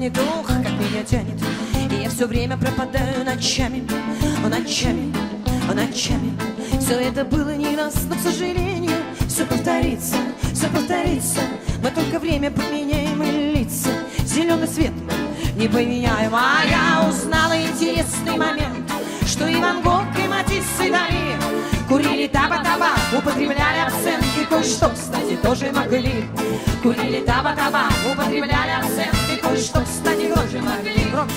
тянет, ох, как меня тянет. И я все время пропадаю ночами, ночами, ночами. Все это было не раз, но, к сожалению, все повторится, все повторится. Мы только время поменяем и лица. Зеленый свет мы не поменяем. А я узнала интересный момент, что и Ван Гог, и Матисс, и Дали курили таба-табак, употребляли абсент. И кое-что, кстати, тоже могли. Курили таба-табак, употребляли абсент. И кое-что, кстати, тоже могли. Громче.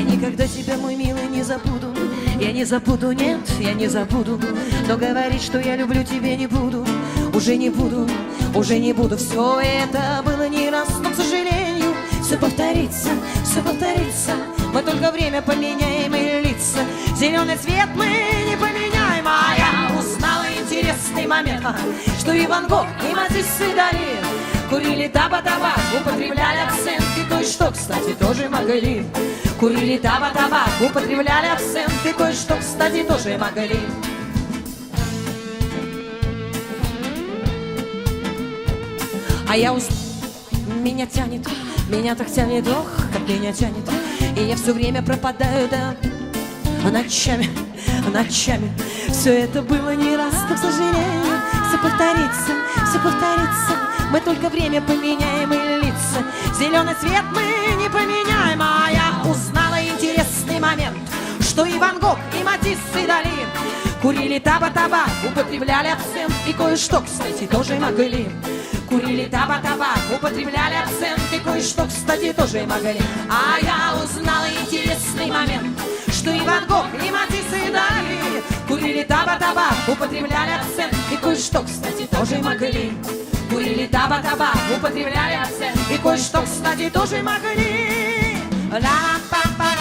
Никогда тебя, мой милый, не забуду. Я не забуду, нет, я не забуду. Но говорить, что я люблю тебя, не буду. Уже не буду, уже не буду. Все это было не раз, но, к сожалению, все повторится, все повторится. Мы только время поменяем и лица. Зеленый цвет мы не поменяем. А я узнала интересный момент, что и Ван Гог, и Матисс, и Дали курили таба-табак, употребляли абсент. И кое-что, кстати, тоже могли. Курили таба-табак, употребляли абсент. И кое-что, кстати, тоже могли. А я меня тянет, меня так тянет, ох, как меня тянет. И я все время пропадаю, да, ночами, ночами. Все это было не раз, но, к сожалению, все повторится, все повторится. Мы только время поменяем и лица. Зеленый цвет мы не поменяем. А я узнала интересный момент, что и Ван Гог, и Матисс, и Дали курили таба-табак, употребляли абсент. И кое-что, кстати, тоже могли. Курили таба-табак, употребляли абсент. И кое-что, кстати, тоже могли. А я узнала интересный момент, что и Ван Гог, и Матисс, и Дали курили таба-табак, употребляли абсент. И кое-что, кстати, тоже могли. Курили таба-табак, употребляли абсент. И кое-что, кстати, тоже могли. Ла-па-па.